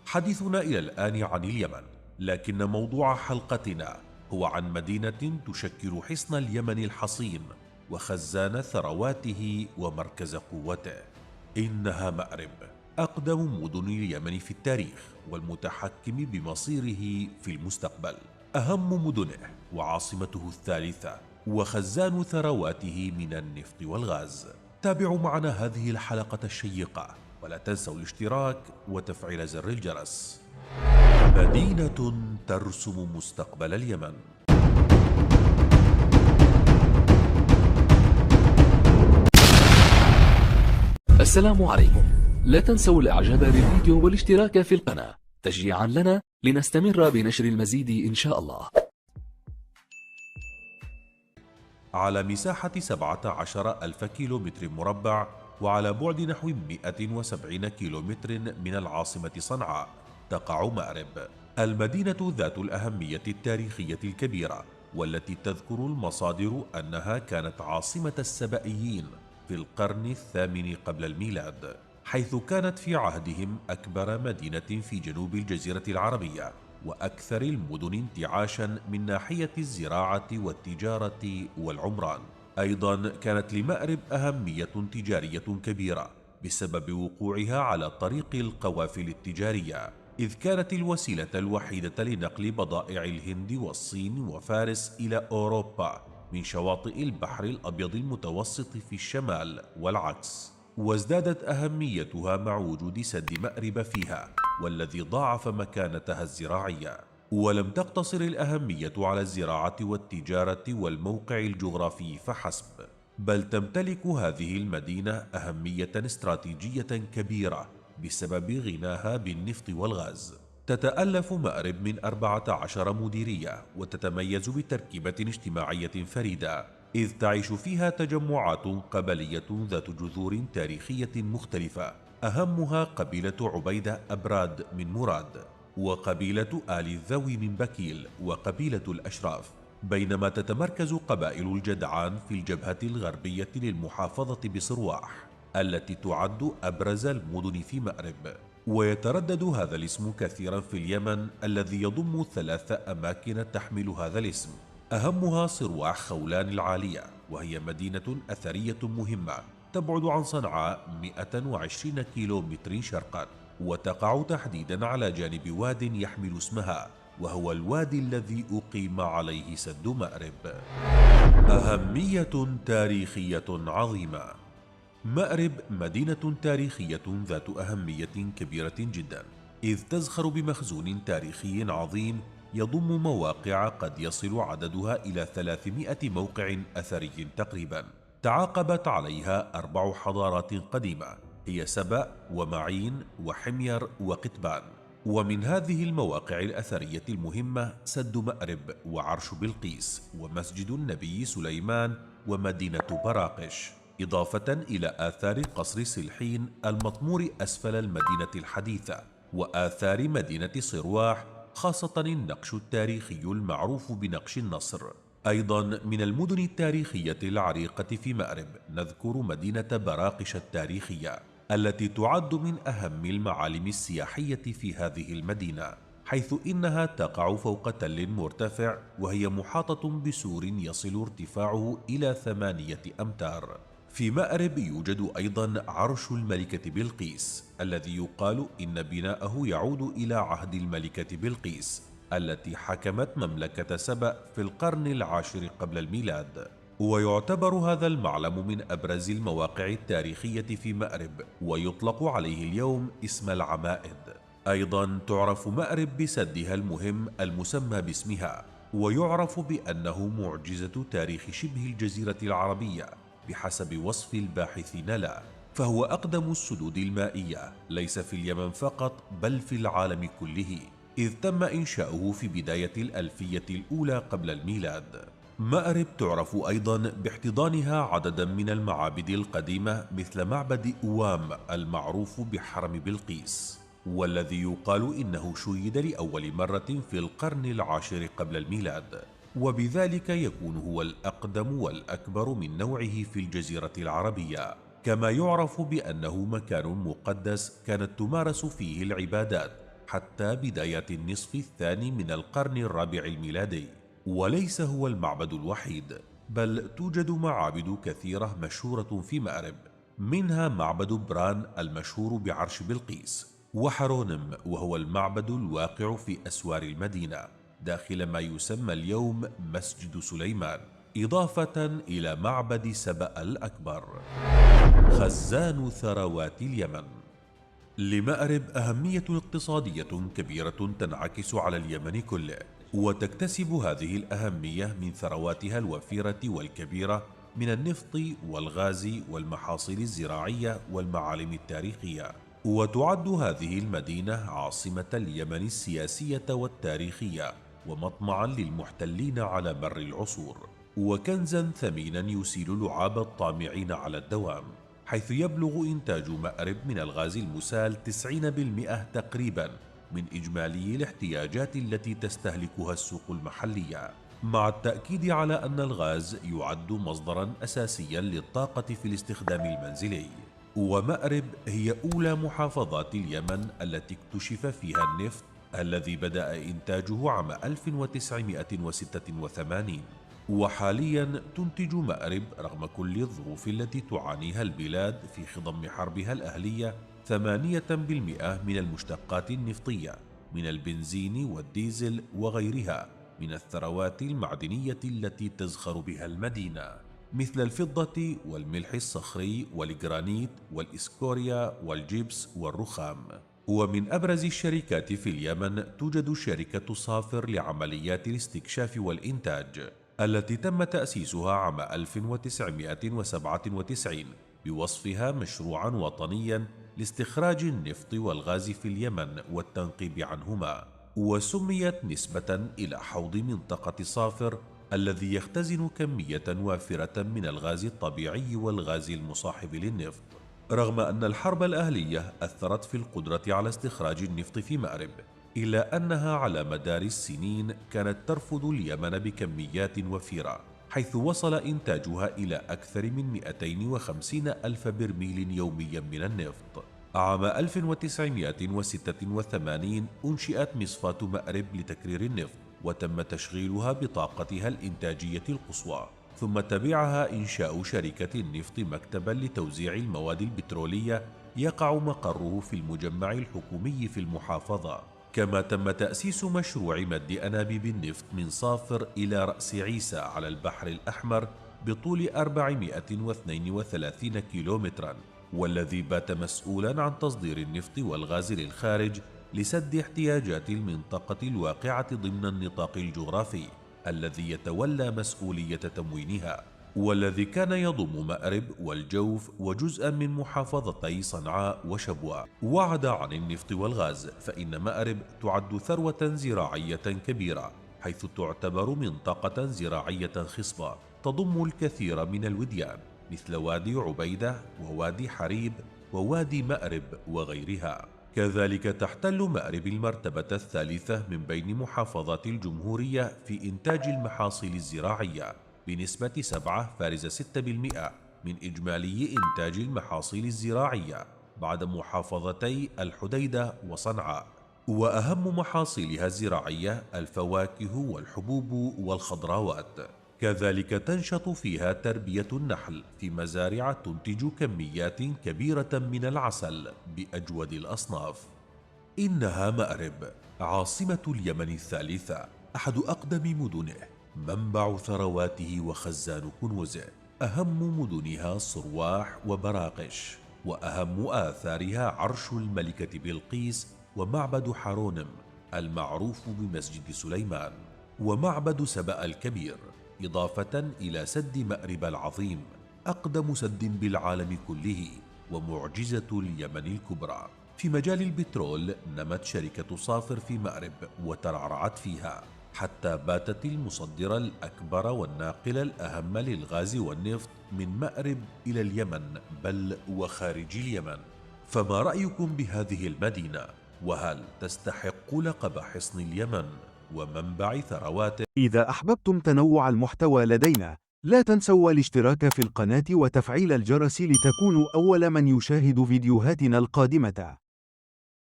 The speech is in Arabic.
حديثنا إلى الآن عن اليمن، لكن موضوع حلقتنا هو عن مدينة تشكل حصن اليمن الحصين وخزان ثرواته ومركز قوته. إنها مأرب، أقدم مدن اليمن في التاريخ والمتحكم بمصيره في المستقبل، أهم مدنه وعاصمته الثالثة وخزان ثرواته من النفط والغاز. تابعوا معنا هذه الحلقة الشيقة، ولا تنسوا الاشتراك وتفعيل زر الجرس. مدينة ترسم مستقبل اليمن. السلام عليكم. لا تنسوا الاعجاب بالفيديو والاشتراك في القناة تشجيعا لنا لنستمر بنشر المزيد إن شاء الله. على مساحة 17 ألف كيلومتر مربع، وعلى بعد نحو 170 كيلومتر من العاصمة صنعاء، تقع مأرب، المدينة ذات الأهمية التاريخية الكبيرة، والتي تذكر المصادر أنها كانت عاصمة السبائيين في القرن الثامن قبل الميلاد، حيث كانت في عهدهم أكبر مدينة في جنوب الجزيرة العربية وأكثر المدن انتعاشا من ناحية الزراعة والتجارة والعمران. أيضا كانت لمأرب أهمية تجارية كبيرة بسبب وقوعها على طريق القوافل التجارية، إذ كانت الوسيلة الوحيدة لنقل بضائع الهند والصين وفارس إلى أوروبا من شواطئ البحر الأبيض المتوسط في الشمال والعكس. وازدادت أهميتها مع وجود سد مأرب فيها، والذي ضاعف مكانتها الزراعية. ولم تقتصر الأهمية على الزراعة والتجارة والموقع الجغرافي فحسب، بل تمتلك هذه المدينة أهمية استراتيجية كبيرة بسبب غناها بالنفط والغاز. تتألف مأرب من 14 مديرية، وتتميز بتركيبة اجتماعية فريدة، إذ تعيش فيها تجمعات قبلية ذات جذور تاريخية مختلفة، أهمها قبيلة عبيدة أبراد من مراد، وقبيلة آل الذوي من بكيل، وقبيلة الأشراف. بينما تتمركز قبائل الجدعان في الجبهة الغربية للمحافظة بصرواح، التي تعد أبرز المدن في مأرب. ويتردد هذا الاسم كثيرا في اليمن، الذي يضم 3 أماكن تحمل هذا الاسم، أهمها صرواح خولان العالية، وهي مدينة أثرية مهمة تبعد عن صنعاء 120 كيلومتر شرقا، وتقع تحديدا على جانب واد يحمل اسمها، وهو الوادي الذي أقيم عليه سد مأرب. أهمية تاريخية عظيمة. مأرب مدينة تاريخية ذات أهمية كبيرة جدا، إذ تزخر بمخزون تاريخي عظيم يضم مواقع قد يصل عددها إلى 300 موقع أثري تقريبا. تعاقبت عليها 4 حضارات قديمة، هي سبأ ومعين وحمير وقتبان. ومن هذه المواقع الأثرية المهمة سد مأرب وعرش بلقيس ومسجد النبي سليمان ومدينة براقش، إضافة إلى آثار قصر سلحين المطمور أسفل المدينة الحديثة، وآثار مدينة صرواح، خاصة النقش التاريخي المعروف بنقش النصر. أيضا من المدن التاريخية العريقة في مأرب نذكر مدينة براقش التاريخية، التي تعد من أهم المعالم السياحية في هذه المدينة، حيث إنها تقع فوق تل مرتفع، وهي محاطة بسور يصل ارتفاعه إلى 8 أمتار. في مأرب يوجد أيضا عرش الملكة بلقيس، الذي يقال إن بناءه يعود إلى عهد الملكة بلقيس التي حكمت مملكة سبأ في القرن العاشر قبل الميلاد. ويعتبر هذا المعلم من أبرز المواقع التاريخية في مأرب، ويطلق عليه اليوم اسم العمائد. أيضا تعرف مأرب بسدها المهم المسمى باسمها، ويعرف بأنه معجزة تاريخ شبه الجزيرة العربية بحسب وصف الباحثين له، فهو أقدم السدود المائية ليس في اليمن فقط بل في العالم كله، إذ تم إنشاؤه في بداية الألفية الأولى قبل الميلاد. مأرب تعرف أيضا باحتضانها عددا من المعابد القديمة، مثل معبد أوام المعروف بحرم بلقيس، والذي يقال إنه شيد لأول مرة في القرن العاشر قبل الميلاد، وبذلك يكون هو الأقدم والأكبر من نوعه في الجزيرة العربية. كما يعرف بأنه مكان مقدس كانت تمارس فيه العبادات، حتى بداية النصف الثاني من القرن الرابع الميلادي. وليس هو المعبد الوحيد، بل توجد معابد كثيرة مشهورة في مأرب، منها معبد بران المشهور بعرش بلقيس، وحرونم وهو المعبد الواقع في أسوار المدينة داخل ما يسمى اليوم مسجد سليمان، إضافة إلى معبد سبأ الأكبر. خزان ثروات اليمن. لمأرب أهمية اقتصادية كبيرة تنعكس على اليمن كله، وتكتسب هذه الأهمية من ثرواتها الوفيرة والكبيرة من النفط والغاز والمحاصيل الزراعية والمعالم التاريخية. وتعد هذه المدينة عاصمة اليمن السياسية والتاريخية، ومطمعا للمحتلين على مر العصور، وكنزا ثمينا يسيل لعاب الطامعين على الدوام، حيث يبلغ إنتاج مأرب من الغاز المسال 90% تقريبا من إجمالي الاحتياجات التي تستهلكها السوق المحلية، مع التأكيد على أن الغاز يعد مصدرا أساسيا للطاقة في الاستخدام المنزلي. ومأرب هي أولى محافظات اليمن التي اكتشف فيها النفط، الذي بدأ إنتاجه عام 1986. وحاليا تنتج مأرب رغم كل الظروف التي تعانيها البلاد في خضم حربها الأهلية 8% من المشتقات النفطية من البنزين والديزل وغيرها من الثروات المعدنية التي تزخر بها المدينة، مثل الفضة والملح الصخري والجرانيت والإسكوريا والجبس والرخام. ومن أبرز الشركات في اليمن توجد شركة صافر لعمليات الاستكشاف والإنتاج، التي تم تأسيسها عام 1997 بوصفها مشروعا وطنيا لاستخراج النفط والغاز في اليمن والتنقيب عنهما، وسميت نسبة إلى حوض منطقة صافر الذي يختزن كمية وافرة من الغاز الطبيعي والغاز المصاحب للنفط. رغم أن الحرب الأهلية أثرت في القدرة على استخراج النفط في مأرب، إلا أنها على مدار السنين كانت ترفض اليمن بكميات وفيرة، حيث وصل إنتاجها إلى أكثر من 250 ألف برميل يوميا من النفط. عام 1986 أنشئت مصفاة مأرب لتكرير النفط، وتم تشغيلها بطاقتها الإنتاجية القصوى، ثم تبعها إنشاء شركة النفط مكتبا لتوزيع المواد البترولية يقع مقره في المجمع الحكومي في المحافظة. كما تم تأسيس مشروع مد أنابيب النفط من صافر إلى رأس عيسى على البحر الأحمر بطول 432 كيلومترا، والذي بات مسؤولا عن تصدير النفط والغاز للخارج لسد احتياجات المنطقة الواقعة ضمن النطاق الجغرافي الذي يتولى مسؤولية تموينها، والذي كان يضم مأرب والجوف وجزءا من محافظتي صنعاء وشبوة. وعد عن النفط والغاز، فإن مأرب تعد ثروة زراعية كبيرة، حيث تعتبر منطقة زراعية خصبة تضم الكثير من الوديان مثل وادي عبيدة ووادي حريب ووادي مأرب وغيرها. كذلك تحتل مأرب المرتبة الثالثة من بين محافظات الجمهورية في إنتاج المحاصيل الزراعية بنسبة 7.6% من إجمالي إنتاج المحاصيل الزراعية، بعد محافظتي الحديدة وصنعاء. وأهم محاصيلها الزراعية الفواكه والحبوب والخضروات. كذلك تنشط فيها تربية النحل في مزارع تنتج كميات كبيرة من العسل بأجود الأصناف. إنها مأرب عاصمة اليمن الثالثة، أحد أقدم مدنه، منبع ثرواته وخزان كنوزه، أهم مدنها صرواح وبراقش، وأهم آثارها عرش الملكة بلقيس ومعبد حرونم المعروف بمسجد سليمان، ومعبد سبأ الكبير، إضافة إلى سد مأرب العظيم، أقدم سد بالعالم كله ومعجزة اليمن الكبرى. في مجال البترول نمت شركة صافر في مأرب وترعرعت فيها، حتى باتت المصدر الأكبر والناقل الأهم للغاز والنفط من مأرب إلى اليمن، بل وخارج اليمن. فما رأيكم بهذه المدينة؟ وهل تستحق لقب حصن اليمن ومنبع ثرواته؟ إذا أحببتم تنوع المحتوى لدينا، لا تنسوا الاشتراك في القناة وتفعيل الجرس لتكونوا أول من يشاهد فيديوهاتنا القادمة.